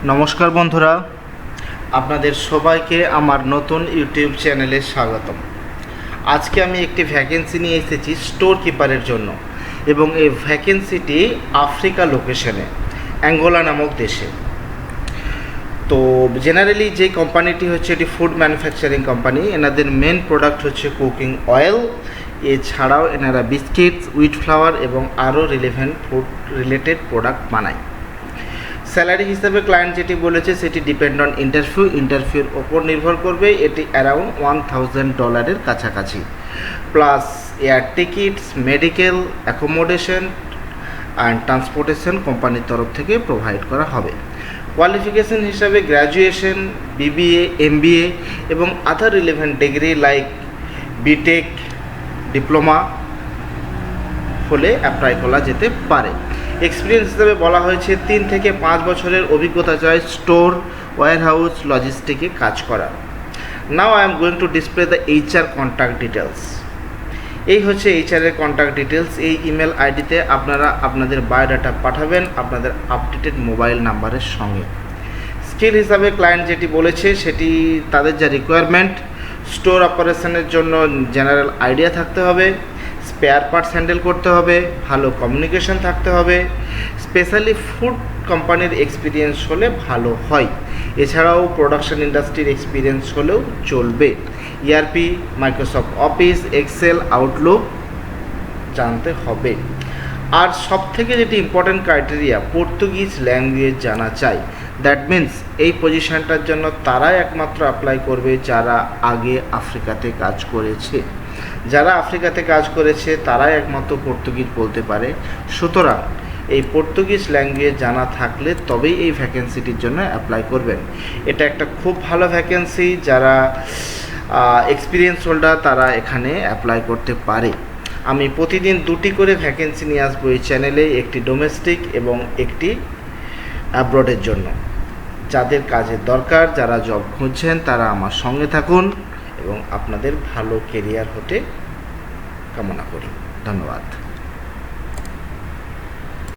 নমস্কার বন্ধুরা, আপনাদের সবাইকে আমার নতুন ইউটিউব চ্যানেলে স্বাগতম। আজকে আমি একটি ভ্যাকেন্সি নিয়ে এসেছি স্টোর কিপারের জন্য, এবং এই ভ্যাকেন্সিটি আফ্রিকা লোকেশনে, অ্যাঙ্গোলা নামক দেশে। তো জেনারেলি যে কোম্পানিটি হচ্ছে এটি ফুড ম্যানুফ্যাকচারিং কোম্পানি। এনাদের মেন প্রোডাক্ট হচ্ছে কুকিং অয়েল। এছাড়াও এনারা বিস্কিটস, উইট ফ্লাওয়ার এবং আরও রিলেভেন্ট ফুড রিলেটেড প্রোডাক্ট বানায়। স্যালারি হিসাবে ক্লায়েন্ট যেটি বলেছে সেটি ডিপেন্ড অন ইন্টারভিউর ওপর নির্ভর করবে। এটি অ্যারাউন্ড $1000 কাছাকাছি, plus air tickets, medical, accommodation and transportation কোম্পানির তরফ থেকে প্রোভাইড করা হবে। কোয়ালিফিকেশন হিসাবে গ্র্যাজুয়েশন, BBA, MBA এবং other relevant degree like BTech, diploma হলে অ্যাপ্লাই করা যেতে পারে। এক্সপিরিয়েন্স হিসেবে বলা হয়েছে 3 থেকে 5 বছরের অভিজ্ঞতা চাই স্টোর, ওয়্যারহাউস, লজিস্টিকে কাজ করার। Now I am going to display the HR contact details. এই হচ্ছে HR এর কন্ট্যাক্ট ডিটেলস। এই ইমেল আইডিতে আপনারা আপনাদের বায়োডাটা পাঠাবেন আপনাদের আপডেটেড মোবাইল নাম্বারের সঙ্গে। স্কিল হিসাবে ক্লায়েন্ট যেটি বলেছে সেটি তাদের যা রিকোয়ারমেন্ট, স্টোর অপারেশনের জন্য জেনারেল আইডিয়া থাকতে হবে, স্পেয়ার পার্টস হ্যান্ডেল করতে হবে, ভালো কমিউনিকেশন থাকতে হবে, স্পেশালি ফুড কোম্পানির এক্সপিরিয়েন্স হলে ভালো হয়। এছাড়াও প্রোডাকশন ইন্ডাস্ট্রির এক্সপিরিয়েন্স হলেও চলবে। ERP, Microsoft Office, Excel, Outlook জানতে হবে। আর সব থেকে যেটি ইম্পর্টেন্ট ক্রাইটেরিয়া, পর্তুগিজ ল্যাঙ্গুয়েজ জানা চাই। দ্যাট মিন্স এই পজিশনটার জন্য তারাই একমাত্র অ্যাপ্লাই করবে যারা আগে আফ্রিকাতে কাজ করেছে। যারা আফ্রিকাতে কাজ করেছে তারাই একমাত্র পর্তুগিজ বলতে পারে। সুতরাং এই পর্তুগিজ ল্যাঙ্গুয়েজ জানা থাকলে তবেই এই ভ্যাকেন্সিটির জন্য অ্যাপ্লাই করবেন। এটা একটা খুব ভালো ভ্যাকেন্সি। যারা এক্সপিরিয়েন্স হোল্ডার তারা এখানে অ্যাপ্লাই করতে পারে। আমি প্রতিদিন 2টি করে ভ্যাকেন্সি নিয়ে আসবো এই চ্যানেলে, একটি ডোমেস্টিক এবং একটি অ্যাব্রডের জন্য। যাদের কাজের দরকার, যারা জব খুঁজছেন তারা আমার সঙ্গে থাকুন এবং আপনাদের ভালো কেরিয়ার হতে কামনা করি। ধন্যবাদ।